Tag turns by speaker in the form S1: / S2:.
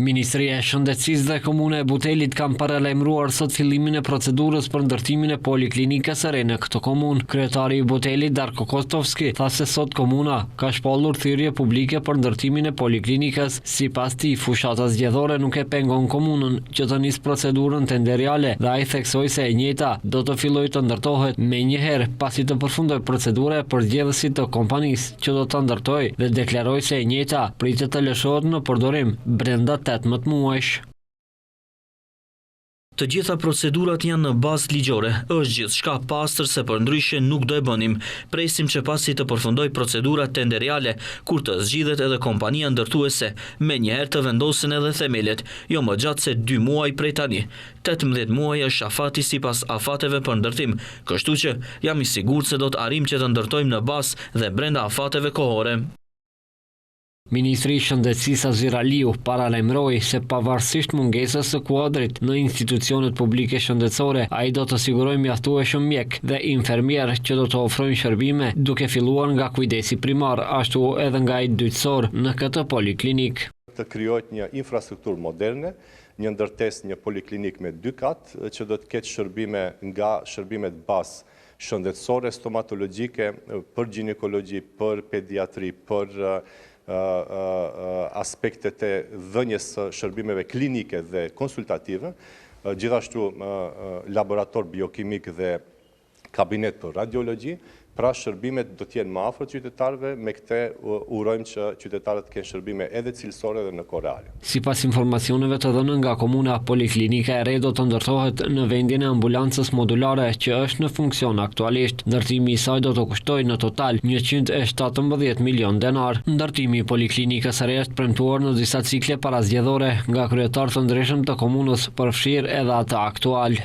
S1: Ministria e Shëndetësisë dhe Komuna e Butelit kanë paralajmëruar sot fillimin e procedurës për ndërtimin e poliklinikës së re në këtë komunë. Kryetari i Butelit Darko Kostovski tha se sot komuna ka shpallur thirrje publike për ndërtimin e poliklinikës. Sipas tij, fushata zgjedhore nuk e pengon komunën që të nisë procedurën tenderiale dhe ai theksoi se e njëjta do të fillojë të ndërtohet menjëherë pasi të përfundojë procedura për zgjedhësit të kompanisë që do ta ndërtojë dhe deklaroi se e njëjta pritet të lëshohet në përdorim brenda 18 muajsh.
S2: Të gjitha procedurat janë në bazë ligjore, është gjithçka pastër se përndryshe nuk do e bënim. Presim që pasi të përfundoj procedura tenderiale, kur të zgjidhet edhe kompania ndërtuese, menjëherë të vendosen edhe themelet, jo më gjatë se 2 muaj prej tani. 18 muaj është afati sipas afateve për ndërtim, kështu që jam i sigurt se do të arrijmë që të ndërtojmë në bazë dhe brenda afateve kohore.
S1: Ministri i Shëndetësisë Azir Aliu paralajmëroi se pavarësisht mungesës së kuadrit në institucionet publike shëndetësore, ai do të sigurojë mjaftueshëm mjek dhe infermier që do të ofrojnë shërbime duke filluar nga kujdesi primar, ashtu edhe nga i dytësor në këtë poliklinik.
S3: Të krijohet një infrastrukturë moderne, një ndërtesë një poliklinik me 2 katë që do të ketë shërbime nga shërbimet bazë shëndetësore, stomatologjike, për ginekologji, për pediatri, për aspektet e dhënjes së shërbimeve klinike dhe konsultative, gjithashtu laborator biokimik dhe kabinet për radiologji. Pra shërbimet do t'jenë më afër qytetarëve, me këtë urojmë që qytetarët kenë shërbime edhe cilësore dhe në kohë reale.
S1: Sipas informacioneve të dhënë nga komuna, poliklinika e re do të ndërtohet në vendin e ambulancës modulare që është në funksion aktualisht. Ndërtimi i saj do të kushtojë në total 117 milion denar. Ndërtimi i poliklinikës së re është premtuar në disa cikle parazgjedhore nga kryetarë të ndryshëm të komunës, përfshirë edhe atë aktual.